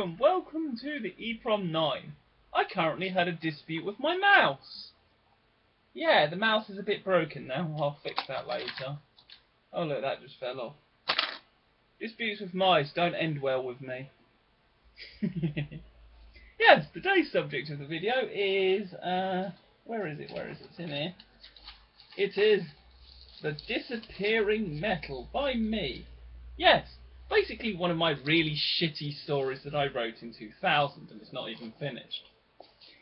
Hello and welcome to the EEPROM 9. I currently had a dispute with my mouse. Yeah, the mouse is a bit broken now. I'll fix that later. Oh look, that just fell off. Disputes with mice don't end well with me. Yes, today's subject of the video is, where is it? It's in here. It is the Disappearing Metall by me. Yes, basically one of my really shitty stories that I wrote in 2000 and it's not even finished.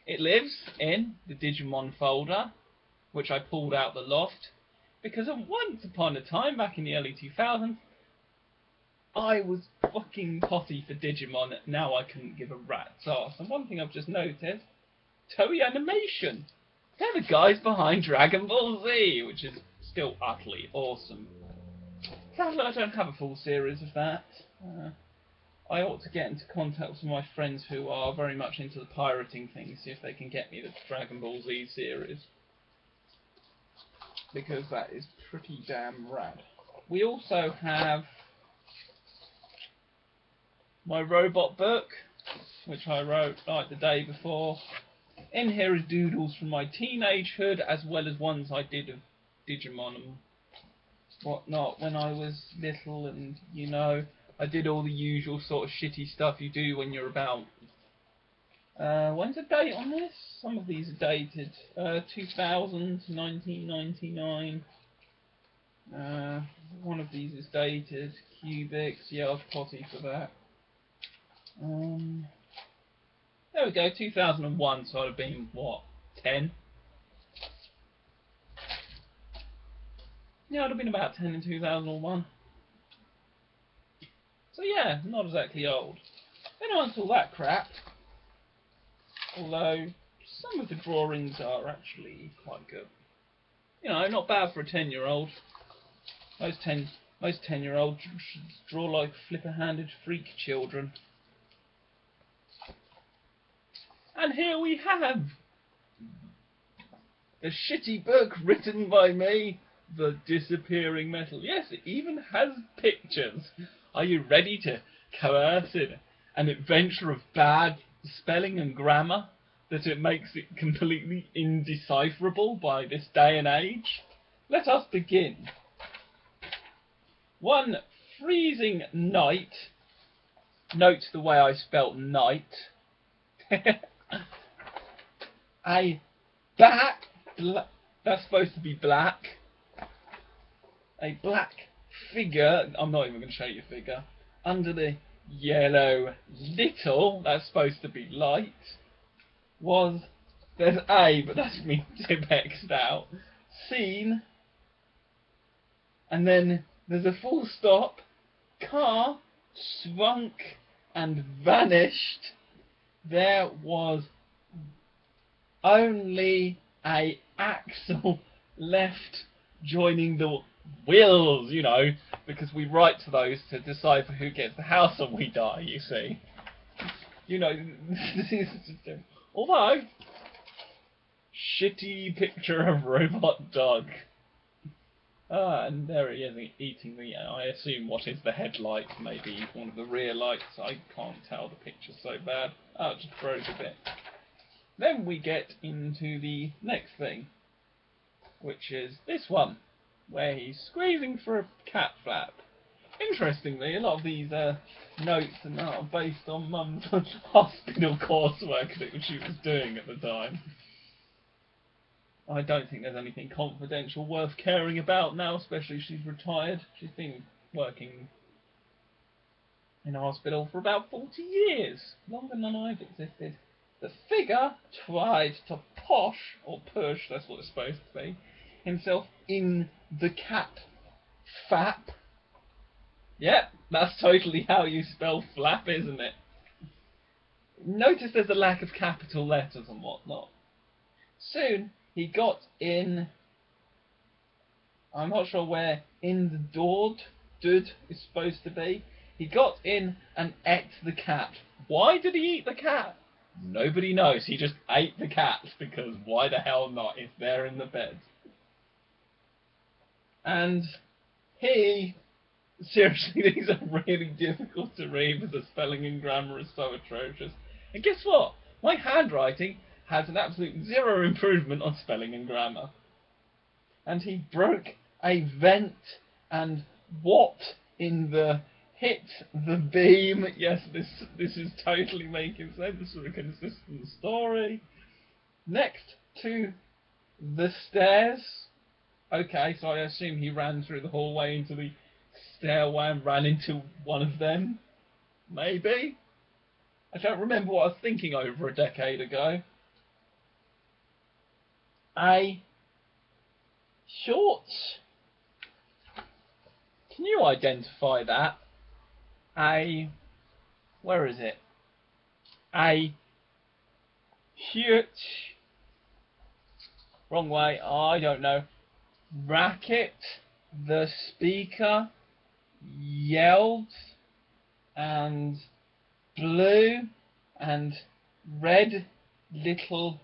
It lives in the Digimon folder, which I pulled out the loft, because once upon a time, back in the early 2000s, I was fucking potty for Digimon. Now I couldn't give a rat's arse. And one thing I've just noticed, Toei Animation. They're the guys behind Dragon Ball Z, which is still utterly awesome. Sadly, I don't have a full series of that. I ought to get into contact with my friends who are very much into the pirating thing, see if they can get me the Dragon Ball Z series. Because that is pretty damn rad. We also have my robot book, which I wrote like the day before. In here is doodles from my teenagehood, as well as ones I did of Digimon and whatnot when I was little, and you know, I did all the usual sort of shitty stuff you do when you're about. When's the date on this? Some of these are dated. 2000, 1999. One of these is dated. Cubics. Yeah, I was potty for that. There we go, 2001, so I'd have been, what, 10? Yeah, I'd have been about 10 in 2001. So yeah, not exactly old. Then onto all that crap, although some of the drawings are actually quite good. You know, not bad for a 10-year-old. Most 10-year-olds draw like flipper-handed freak children. And here we have the shitty book written by me, The Disappearing Metall. Yes, it even has pictures. Are you ready to coerce in an adventure of bad spelling and grammar that it makes it completely indecipherable by this day and age? Let us begin. One freezing night, note the way I spelt night, that's supposed to be black. A black figure, I'm not even going to show you a figure, under the yellow little, that's supposed to be light, there's A, but that's me X'd out, seen, and then there's a full stop, car, swunk, and vanished. There was only a axle left joining the wheels, you know, because we write to those to decipher who gets the house and we die, you see. You know, this is just, although, shitty picture of robot dog. And there he is eating the, I assume, what is the headlight, maybe one of the rear lights. I can't tell, the picture's so bad. Oh, it just froze a bit. Then we get into the next thing, which is this one, where he's squeezing for a cat flap. Interestingly, a lot of these notes are based on Mum's hospital coursework that she was doing at the time. I don't think there's anything confidential worth caring about now, especially if she's retired. She's been working in a hospital for about 40 years, longer than I've existed. The figure tried to push, that's what it's supposed to be, himself in the cat fap. Yep, that's totally how you spell flap, isn't it? Notice there's a lack of capital letters and whatnot. Soon, he got in, I'm not sure where in the dud is supposed to be. He got in and ate the cat. Why did he eat the cat? Nobody knows. He just ate the cat because why the hell not? It's there in the bed. And he Seriously, these are really difficult to read because the spelling and grammar is so atrocious. And guess what? My handwriting has an absolute zero improvement on spelling and grammar. And he broke a vent, and what in the hit the beam? Yes, this is totally making sense for a consistent story. Next to the stairs. Okay, so I assume he ran through the hallway into the stairway and ran into one of them. Maybe? I don't remember what I was thinking over a decade ago. A shorts. Can you identify that? Where is it? A huge. Wrong way. I don't know. Racket. The speaker yelled, and blue and red little.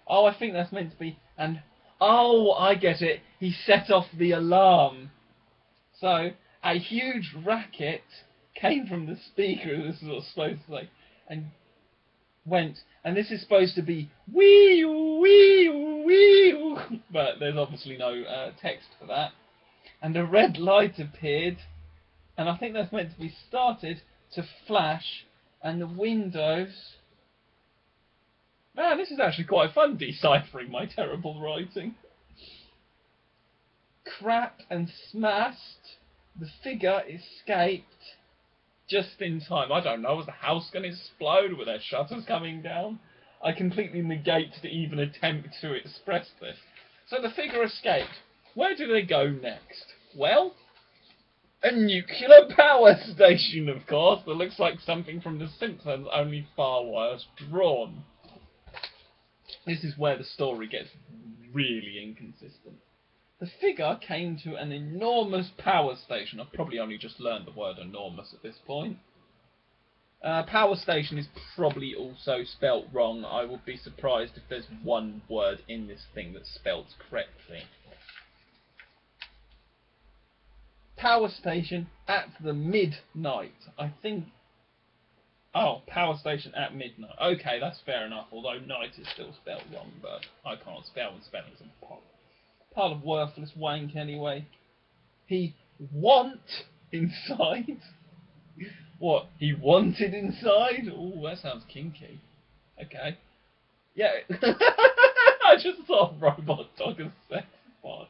Oh, I think that's meant to be. And oh, I get it. He set off the alarm. So a huge racket came from the speaker. This is what it's supposed to say, and went. And this is supposed to be wee wee wee, but there's obviously no text for that. And a red light appeared, and I think that's meant to be started to flash, and the windows. Man, this is actually quite fun deciphering my terrible writing. Cracked and smashed. The figure escaped just in time. I don't know, was the house going to explode? Were there shutters coming down? I completely negate to even attempt to express this. So the figure escaped. Where do they go next? Well, a nuclear power station, of course, that looks like something from The Simpsons, only far worse drawn. This is where the story gets really inconsistent. The figure came to an enormous power station. I've probably only just learned the word enormous at this point. Power station is probably also spelt wrong. I would be surprised if there's one word in this thing that's spelt correctly. Power station at the midnight. I think. Oh, power station at midnight. Okay, that's fair enough. Although night is still spelled wrong, but I can't spell, and spelling's a pile of worthless wank anyway. He want inside. What? He wanted inside? Oh, that sounds kinky. Okay. Yeah. I just thought robot dog as sex part.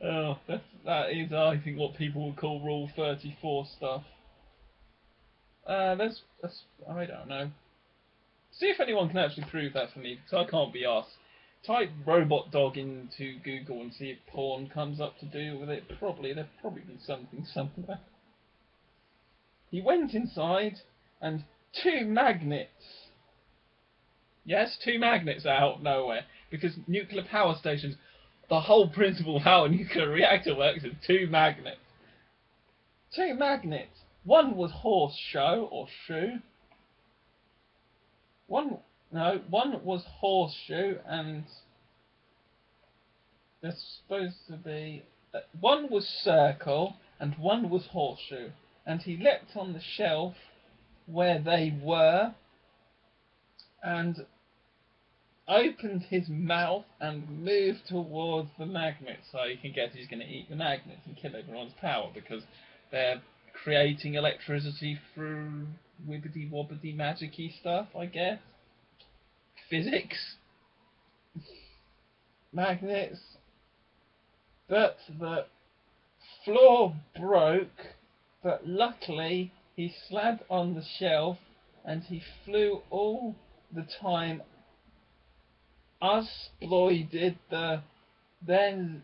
Oh, that is, I think, what people would call Rule 34 stuff. I don't know. See if anyone can actually prove that for me, because I can't be asked. Type robot dog into Google and see if porn comes up to do with it. There'll probably be something somewhere. He went inside, and two magnets. Yes, two magnets out of nowhere, because nuclear power stations, the whole principle of how a nuclear reactor works is two magnets. Two magnets. One was horse shoe or shoe. One was horseshoe, and there's supposed to be one was circle and one was horseshoe, and he leapt on the shelf where they were and opened his mouth and moved towards the magnets, so you can guess he's going to eat the magnets and kill everyone's power because they're creating electricity through wibbity wobbity magicy stuff, I guess. Physics. Magnets. But the floor broke, but luckily he slammed on the shelf and he flew all the time. Exploited then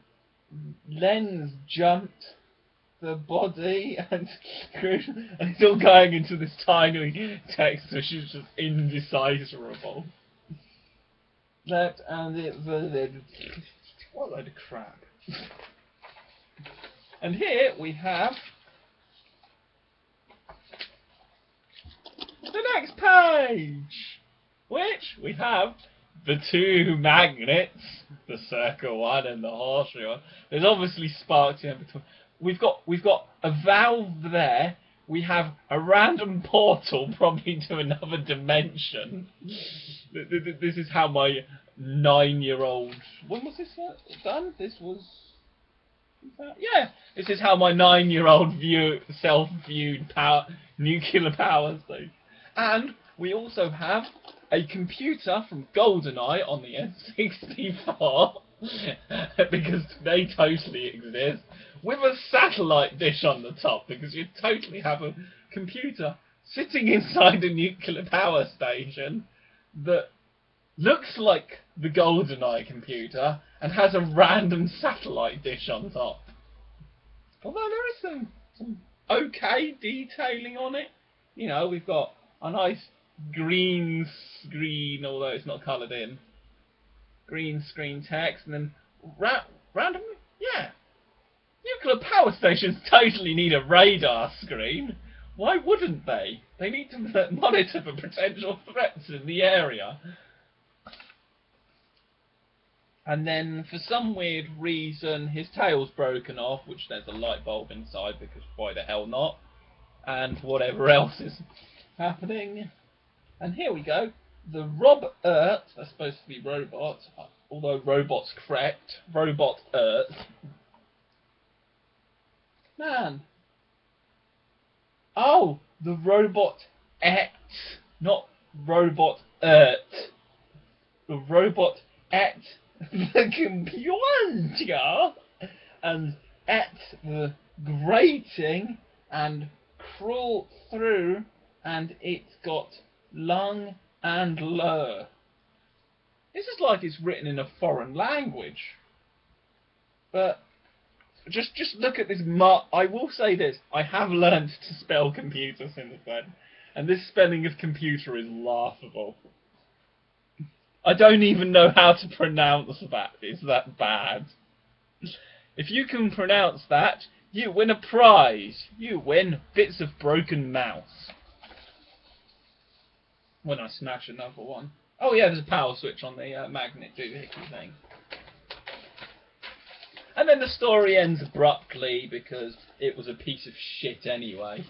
lens jumped the body and screwed, and it's all going into this tiny text, which is just indecipherable. That and what a load of crap. And here we have the next page, which we have the two magnets, the circle one and the horseshoe one. There's obviously sparks in between. we've got a valve there. We have a random portal, probably to another dimension. This is how my 9-year-old. When was this done? This was. Yeah, this is how my 9-year-old self-viewed nuclear power station. And we also have a computer from GoldenEye on the N64, because they totally exist, with a satellite dish on the top, because you totally have a computer sitting inside a nuclear power station that looks like the GoldenEye computer and has a random satellite dish on top. Although there is some okay detailing on it. You know, we've got a nice green screen, although it's not coloured in. Green screen text, and then randomly, yeah. Nuclear power stations totally need a radar screen. Why wouldn't they? They need to monitor for potential threats in the area. And then, for some weird reason, his tail's broken off, which there's a light bulb inside, because why the hell not? And whatever else is happening. And here we go. The Robert, that's supposed to be robot, although robot's correct. Robot Earth. Man. Oh, the Robot X, not Robot Earth. The Robot X. The computer, and at the grating and crawl through, and it's got lung and lure. This is like it's written in a foreign language. But just look at this I will say this, I have learned to spell computer since then, and this spelling of computer is laughable. I don't even know how to pronounce that. It's that bad. If you can pronounce that, you win a prize. You win bits of broken mouse. When I smash another one. Oh yeah, there's a power switch on the magnet doohickey thing. And then the story ends abruptly because it was a piece of shit anyway.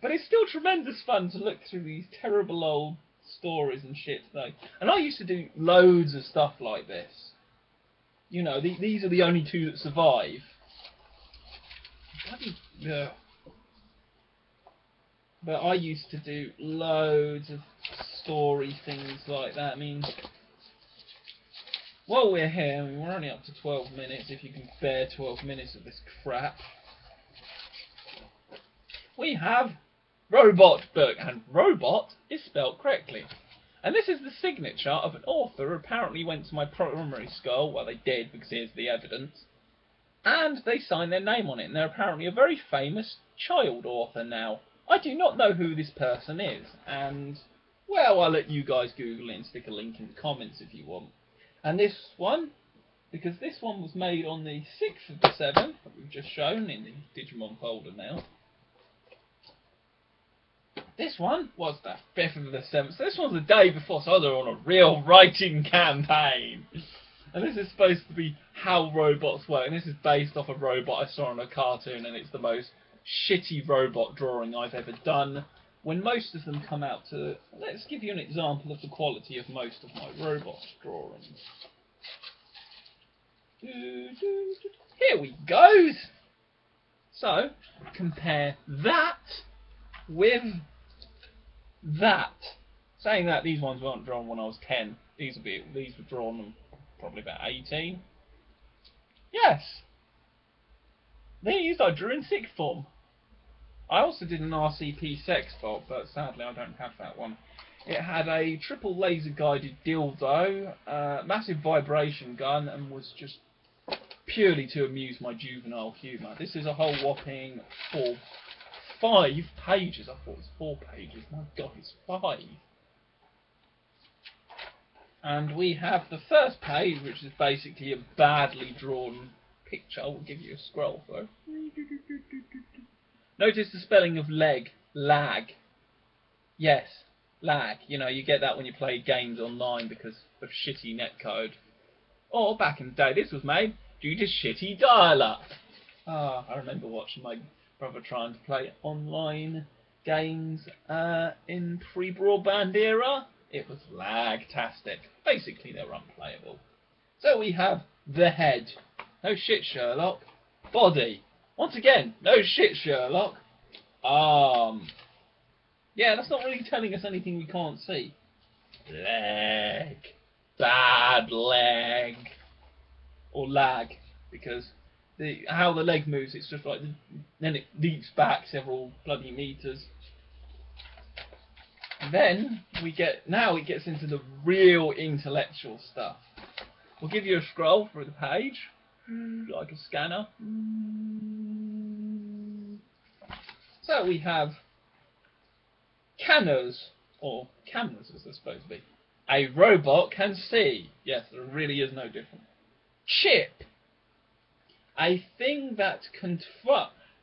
But it's still tremendous fun to look through these terrible old stories and shit though. And I used to do loads of stuff like this. You know, these are the only two that survive. Bloody, yeah. But I used to do loads of story things like that. I mean, while we're here, I mean, we're only up to 12 minutes, if you can bear 12 minutes of this crap. We have Robot book, and robot is spelled correctly. And this is the signature of an author who apparently went to my primary school. Well, they did, because here's the evidence. And they signed their name on it, and they're apparently a very famous child author now. I do not know who this person is, and, well, I'll let you guys Google it and stick a link in the comments if you want. And this one, because this one was made on the 6th of the 7th, that we've just shown in the Digimon folder now. This one was the 5th of the 7th, so this one's the day before, so they're on a real writing campaign. And this is supposed to be how robots work, and this is based off a robot I saw on a cartoon, and it's the most shitty robot drawing I've ever done. When most of them come out to... Let's give you an example of the quality of most of my robot drawings. Here we go! So, compare that with that. Saying that, these ones weren't drawn when I was 10. These were drawn when probably about 18. Yes! These I drew in sixth form. I also did an RCP sex bot, but sadly I don't have that one. It had a triple laser guided dildo, massive vibration gun, and was just purely to amuse my juvenile humour. This is a whole whopping 5 pages. I thought it was 4 pages. My god, it's 5. And we have the first page, which is basically a badly drawn picture. I will give you a scroll though. Notice the spelling of leg. Lag. Yes, lag. You know, you get that when you play games online because of shitty netcode. Or back in the day, this was made due to shitty dial-up. I remember watching my brother trying to play online games in pre-broadband era. It was lag-tastic. Basically, they were unplayable. So we have the head. No shit, Sherlock. Body. Once again, no shit, Sherlock. Arm. Yeah, that's not really telling us anything we can't see. Leg. Bad leg. Or lag. Because how the leg moves, it's just like, then it leaps back several bloody meters. Then now it gets into the real intellectual stuff. We'll give you a scroll through the page, like a scanner. So we have cameras, or cameras as they're supposed to be. A robot can see. Yes, there really is no difference. Chip. A thing that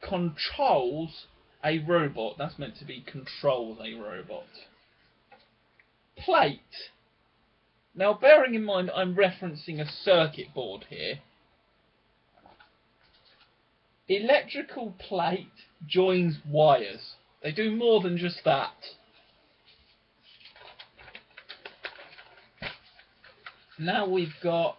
controls a robot. That's meant to be controls a robot. Plate. Now, bearing in mind I'm referencing a circuit board here. Electrical plate joins wires. They do more than just that. Now we've got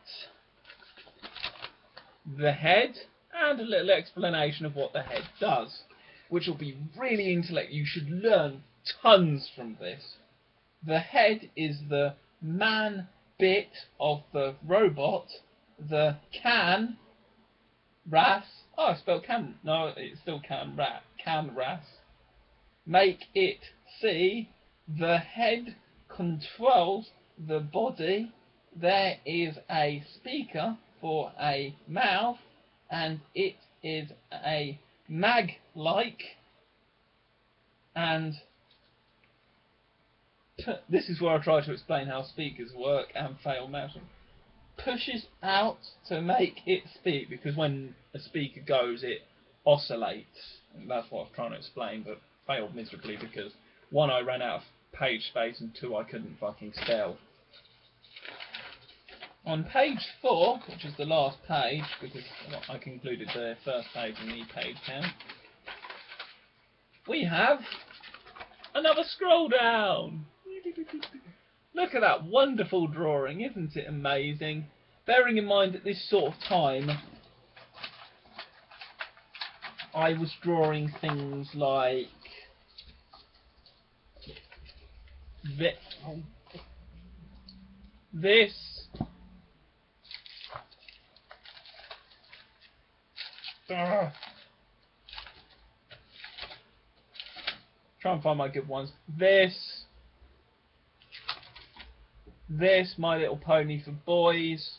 the head and a little explanation of what the head does, which will be really intellectual. You should learn tons from this. The head is the man bit of the robot, the can ras. Oh, I spelled cam. No, it's still can ras. Make it see. The head controls the body. There is a speaker for a mouth, and it is a mag-like, and this is where I try to explain how speakers work and fail mounting. Pushes out to make it speak, because when a speaker goes, it oscillates. And that's what I was trying to explain, but failed miserably because one, I ran out of page space, and two, I couldn't fucking spell. On page 4, which is the last page, because I concluded the first page in the page count, we have another scroll down. Look at that wonderful drawing, isn't it amazing? Bearing in mind at this sort of time, I was drawing things like this. Try and find my good ones. This, My Little Pony for boys.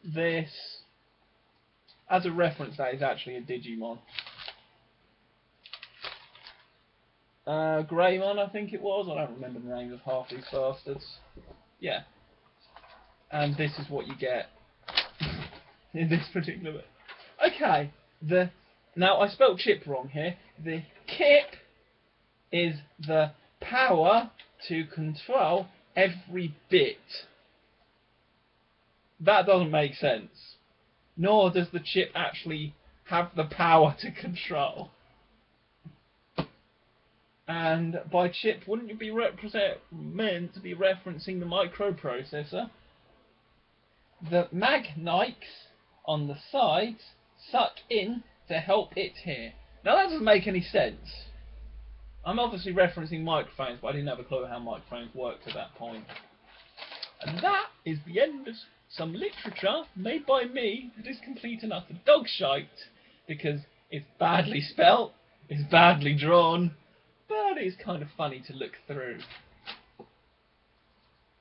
This, as a reference, that is actually a Digimon. Greymon, I think it was. I don't remember the names of half these bastards. Yeah. And this is what you get in this particular bit. Okay, now I spelled chip wrong here. The kip is the power to control every bit. That doesn't make sense. Nor does the chip actually have the power to control. And by chip, wouldn't you be meant to be referencing the microprocessor? The magnets on the sides suck in to help it hear. Now that doesn't make any sense. I'm obviously referencing microphones, but I didn't have a clue how microphones worked at that point. And that is the end of some literature made by me that is complete and utter dog shite, because it's badly spelt, it's badly drawn, but it's kind of funny to look through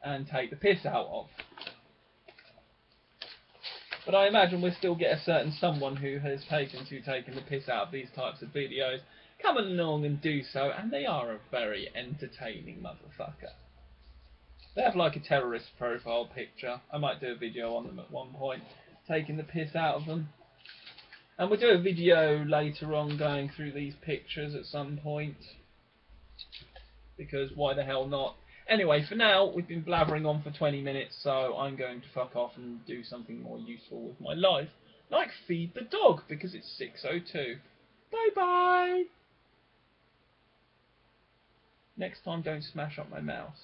and take the piss out of. But I imagine we'll still get a certain someone who has taken the piss out of these types of videos come along and do so, and they are a very entertaining motherfucker. They have like a terrorist profile picture. I might do a video on them at one point, taking the piss out of them. And we'll do a video later on going through these pictures at some point, because why the hell not? Anyway, for now, we've been blabbering on for 20 minutes, so I'm going to fuck off and do something more useful with my life, like feed the dog, because it's 6:02. Bye-bye! Next time, don't smash up my mouse.